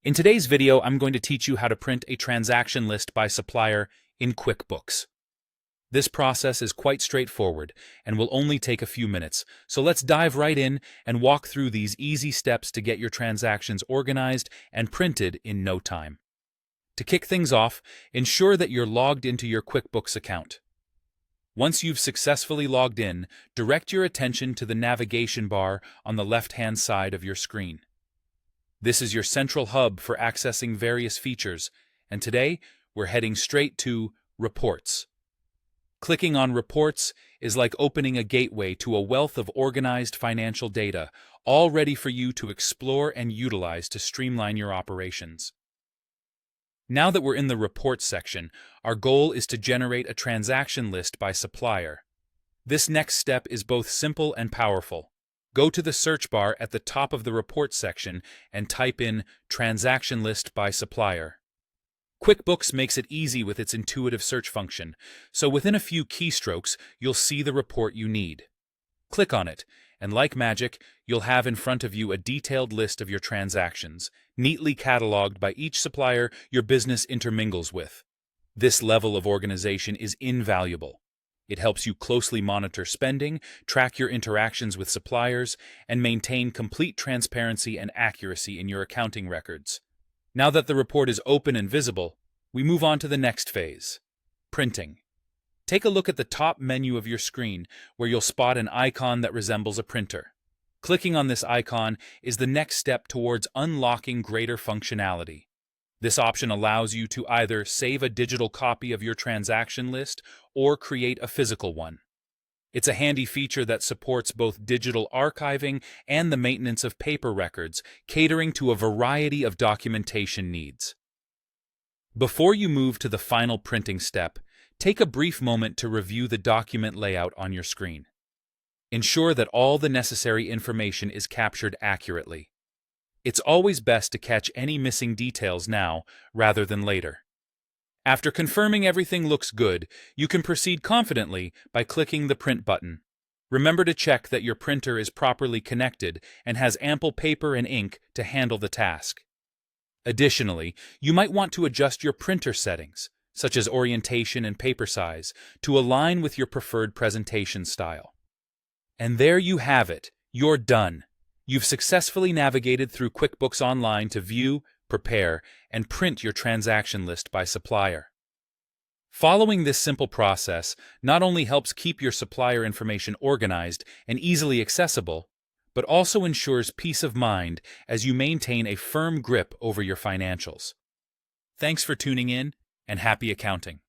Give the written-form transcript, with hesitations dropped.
In today's video, I'm going to teach you how to print a transaction list by supplier in QuickBooks. This process is quite straightforward and will only take a few minutes, so let's dive right in and walk through these easy steps to get your transactions organized and printed in no time. To kick things off, ensure that you're logged into your QuickBooks account. Once you've successfully logged in, direct your attention to the navigation bar on the left-hand side of your screen. This is your central hub for accessing various features, and today we're heading straight to Reports. Clicking on Reports is like opening a gateway to a wealth of organized financial data, all ready for you to explore and utilize to streamline your operations. Now that we're in the Reports section, our goal is to generate a transaction list by supplier. This next step is both simple and powerful. Go to the search bar at the top of the Reports section and type in Transaction List by Supplier. QuickBooks makes it easy with its intuitive search function, so within a few keystrokes, you'll see the report you need. Click on it, and like magic, you'll have in front of you a detailed list of your transactions, neatly cataloged by each supplier your business intermingles with. This level of organization is invaluable. It helps you closely monitor spending, track your interactions with suppliers, and maintain complete transparency and accuracy in your accounting records. Now that the report is open and visible, we move on to the next phase, printing. Take a look at the top menu of your screen, where you'll spot an icon that resembles a printer. Clicking on this icon is the next step towards unlocking greater functionality. This option allows you to either save a digital copy of your transaction list or create a physical one. It's a handy feature that supports both digital archiving and the maintenance of paper records, catering to a variety of documentation needs. Before you move to the final printing step, take a brief moment to review the document layout on your screen. Ensure that all the necessary information is captured accurately. It's always best to catch any missing details now rather than later. After confirming everything looks good, you can proceed confidently by clicking the Print button. Remember to check that your printer is properly connected and has ample paper and ink to handle the task. Additionally, you might want to adjust your printer settings, such as orientation and paper size, to align with your preferred presentation style. And there you have it. You're done. You've successfully navigated through QuickBooks Online to view, prepare, and print your transaction list by supplier. Following this simple process not only helps keep your supplier information organized and easily accessible, but also ensures peace of mind as you maintain a firm grip over your financials. Thanks for tuning in, and happy accounting.